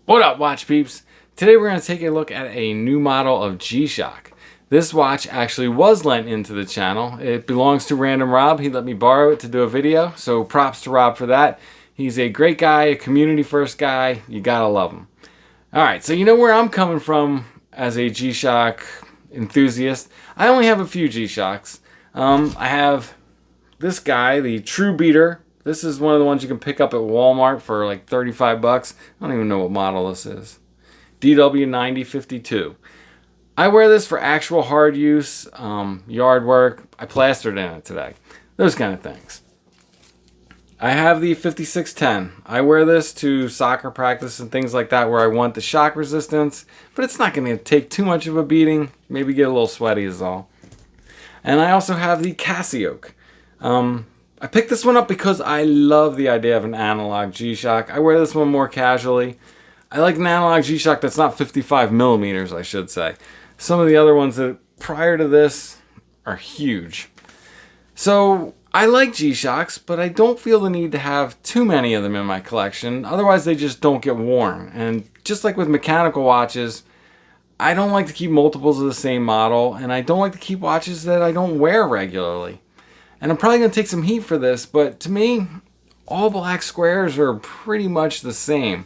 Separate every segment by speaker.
Speaker 1: What up, watch peeps? Today we're going to take a look at a new model of G-Shock. This watch actually was lent into the channel. It belongs to Random Rob. He let me borrow it to do a video, so props to Rob for that. He's a great guy, a community first guy. You gotta love him. Alright, so you know where I'm coming from as a G-Shock enthusiast. I only have a few G-Shocks. I have this guy, the True Beater. This is one of the ones you can pick up at Walmart for like 35 bucks. I don't even know what model this is. DW9052. I wear this for actual hard use, yard work. I plastered in it today. Those kind of things. I have the 5610. I wear this to soccer practice and things like that where I want the shock resistance, but it's not going to take too much of a beating. Maybe get a little sweaty is all. And I also have the Casio. I picked this one up because I love the idea of an analog G-Shock. I wear this one more casually. I like an analog G-Shock that's not 55 millimeters, I should say. Some of the other ones that prior to this are huge. So I like G-Shocks, but I don't feel the need to have too many of them in my collection. Otherwise they just don't get worn. And just like with mechanical watches, I don't like to keep multiples of the same model, and I don't like to keep watches that I don't wear regularly. And I'm probably going to take some heat for this, but to me, all black squares are pretty much the same.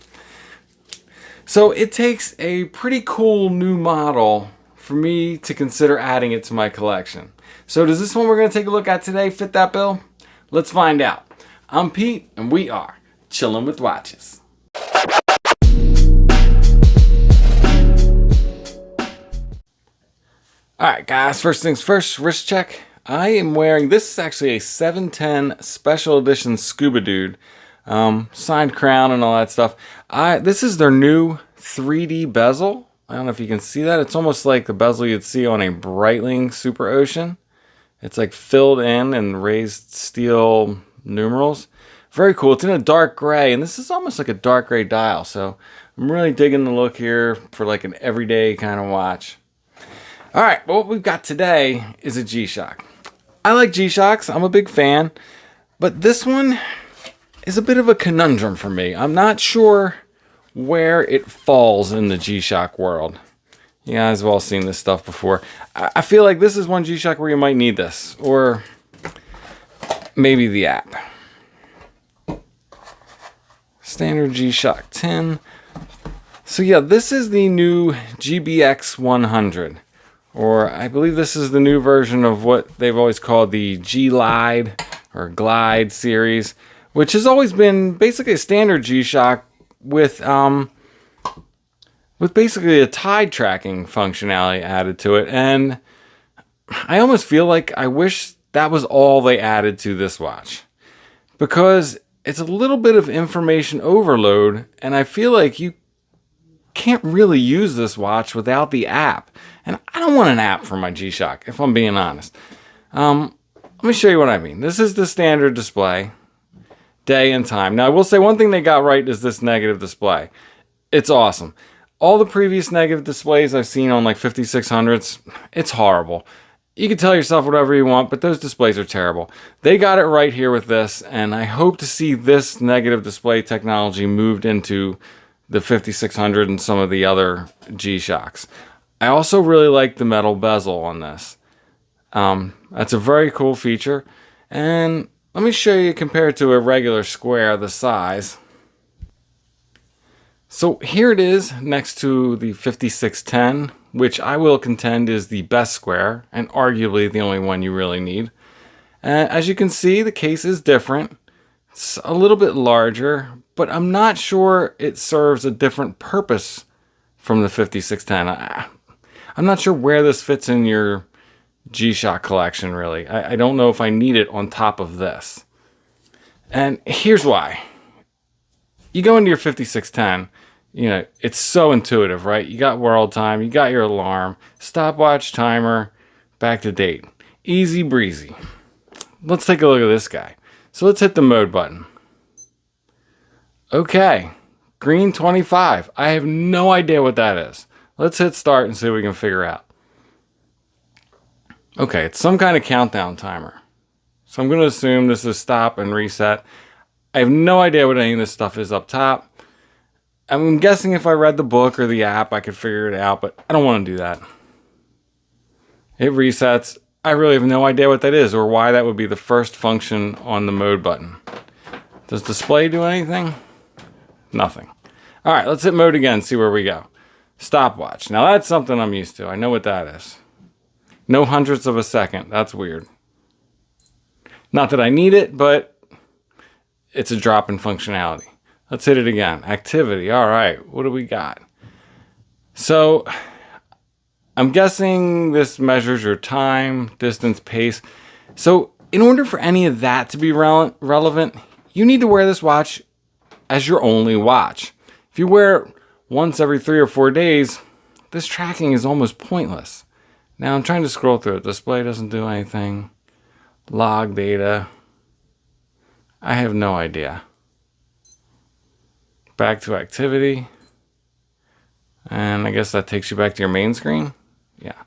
Speaker 1: So it takes a pretty cool new model for me to consider adding it to my collection. So does this one we're going to take a look at today fit that bill? Let's find out. I'm Pete, and we are Chilling with Watches. Alright guys, first things first, wrist check. I am wearing, this is actually a 710 Special Edition Scuba Dude. Signed crown and all that stuff. This is their new 3D bezel. I don't know if you can see that. It's almost like the bezel you'd see on a Breitling Super Ocean. It's like filled in and raised steel numerals. Very cool. It's in a dark gray, and this is almost like a dark gray dial. So I'm really digging the look here for like an everyday kind of watch. All right, well, what we've got today is a G-Shock. I like G-Shocks. I'm a big fan. But this one is a bit of a conundrum for me. I'm not sure where it falls in the G-Shock world. You guys have all seen this stuff before. I feel like this is one G-Shock where you might need this. Or maybe the app. Standard G-Shock 10. So yeah, this is the new GBX-100. Or I believe this is the new version of what they've always called the G-Glide or Glide series, which has always been basically a standard G-Shock with basically a tide tracking functionality added to it. And I almost feel like I wish that was all they added to this watch, because it's a little bit of information overload, and I feel like you can't really use this watch without the app. And I don't want an app for my G-Shock, if I'm being honest. Let me show you what I mean. This is the standard display, day and time. Now, I will say one thing they got right is this negative display. It's awesome. All the previous negative displays I've seen on like 5600s, it's horrible. You can tell yourself whatever you want, but those displays are terrible. They got it right here with this, and I hope to see this negative display technology moved into the 5600 and some of the other G-Shocks. I also really like the metal bezel on this. That's a very cool feature. And let me show you compared to a regular square, the size. So here it is next to the 5610, which I will contend is the best square and arguably the only one you really need. As you can see, the case is different. It's a little bit larger, but I'm not sure it serves a different purpose from the 5610. I'm not sure where this fits in your G-Shock collection, really. I don't know if I need it on top of this. And here's why. You go into your 5610, you know, it's so intuitive, right? You got world time, you got your alarm, stopwatch, timer, back to date. Easy breezy. Let's take a look at this guy. So let's hit the mode button. Okay, green 25. I have no idea what that is. Let's hit start and see what we can figure out. Okay, it's some kind of countdown timer. So I'm going to assume this is stop and reset. I have no idea what any of this stuff is up top. I'm guessing if I read the book or the app, I could figure it out, but I don't want to do that. It resets. I really have no idea what that is or why that would be the first function on the mode button. Does display do anything? Nothing. All right, let's hit mode again, see where we go. Stopwatch. Now that's something I'm used to. I know what that is. No hundredths of a second. That's weird. Not that I need it, but it's a drop in functionality. Let's hit it again. Activity. All right, what do we got? So I'm guessing this measures your time, distance, pace. So in order for any of that to be relevant, you need to wear this watch as your only watch. If you wear it once every 3 or 4 days, this tracking is almost pointless. Now I'm trying to scroll through it. Display doesn't do anything. Log data. I have no idea. Back to activity. And I guess that takes you back to your main screen. Yeah.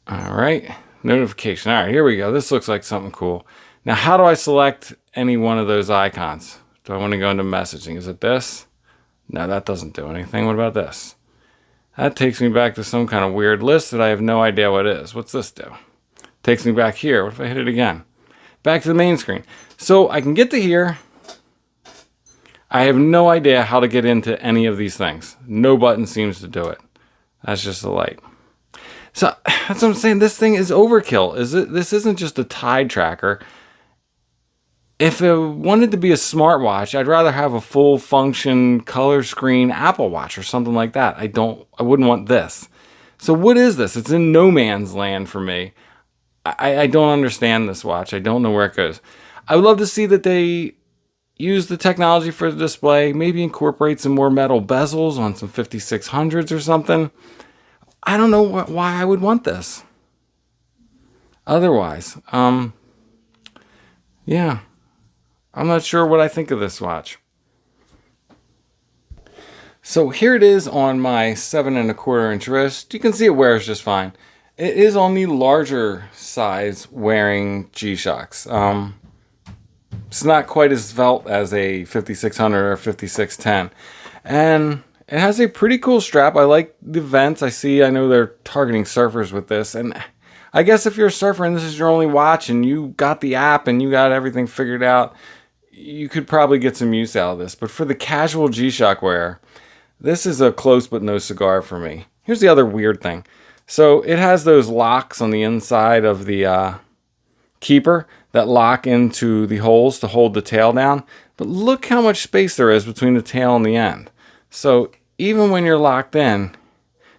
Speaker 1: All right. Notification. All right, here we go. This looks like something cool. Now, how do I select any one of those icons? Do I want to go into messaging? Is it this? No, that doesn't do anything. What about this? That takes me back to some kind of weird list that I have no idea what it is. What's this do? Takes me back here. What if I hit it again? Back to the main screen. So I can get to here. I have no idea how to get into any of these things. No button seems to do it. That's just the light. So that's what I'm saying. This thing is overkill. This isn't just a tide tracker. If it wanted to be a smartwatch, I'd rather have a full function color screen Apple Watch or something like that. I wouldn't want this. So what is this? It's in no man's land for me. I don't understand this watch. I don't know where it goes. I would love to see that they use the technology for the display, maybe incorporate some more metal bezels on some 5600s or something. I don't know why I would want this. Otherwise, yeah, I'm not sure what I think of this watch. So here it is on my 7¼ inch wrist. You can see it wears just fine. It is on the larger size wearing G-Shocks. It's not quite as svelte as a 5600 or 5610. And it has a pretty cool strap. I like the vents. I know they're targeting surfers with this. And I guess if you're a surfer and this is your only watch and you got the app and you got everything figured out, you could probably get some use out of this. But for the casual G-Shock wearer, this is a close but no cigar for me. Here's the other weird thing. So it has those locks on the inside of the keeper that lock into the holes to hold the tail down. But look how much space there is between the tail and the end. So even when you're locked in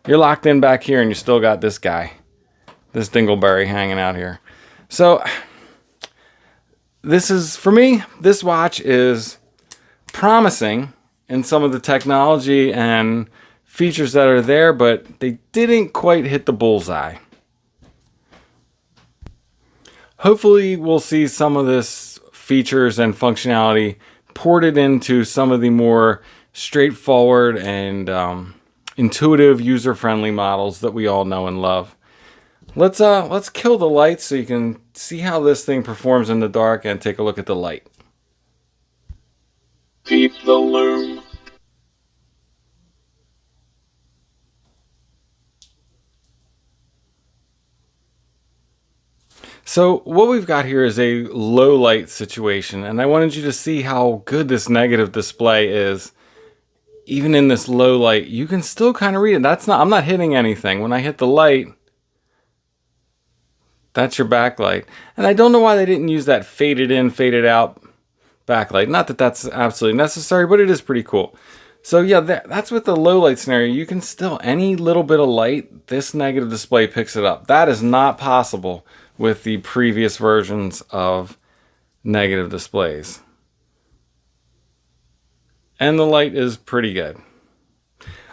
Speaker 1: back here and you still got this guy, this dingleberry hanging out here. So this is, for me, this watch is promising in some of the technology and features that are there, but they didn't quite hit the bullseye. Hopefully we'll see some of this features and functionality ported into some of the more straightforward and intuitive, user-friendly models that we all know and love. Let's kill the lights so you can see how this thing performs in the dark and take a look at the light.
Speaker 2: Peep the Lume.
Speaker 1: So what we've got here is a low light situation, and I wanted you to see how good this negative display is. Even in this low light, you can still kind of read it. I'm not hitting anything. When I hit the light, that's your backlight. And I don't know why they didn't use that faded in, faded out backlight. Not that that's absolutely necessary, but it is pretty cool. So yeah, that's with the low light scenario. You can still, any little bit of light, this negative display picks it up. That is not possible with the previous versions of negative displays. And the light is pretty good.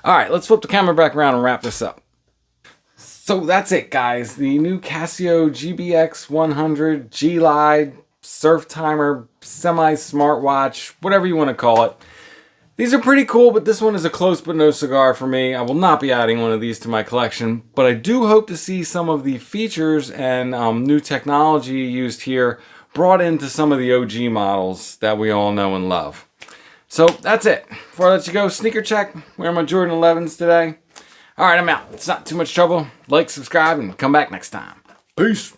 Speaker 1: All right, let's flip the camera back around and wrap this up. So that's it, guys. The new Casio GBX-100 G-Lide Surf Timer semi-smartwatch, whatever you want to call it. These are pretty cool, but this one is a close but no cigar for me. I will not be adding one of these to my collection, but I do hope to see some of the features and new technology used here brought into some of the OG models that we all know and love. So that's it. Before I let you go, sneaker check. Wearing my Jordan 11s today. All right, I'm out. It's not too much trouble. Like, subscribe, and come back next time. Peace.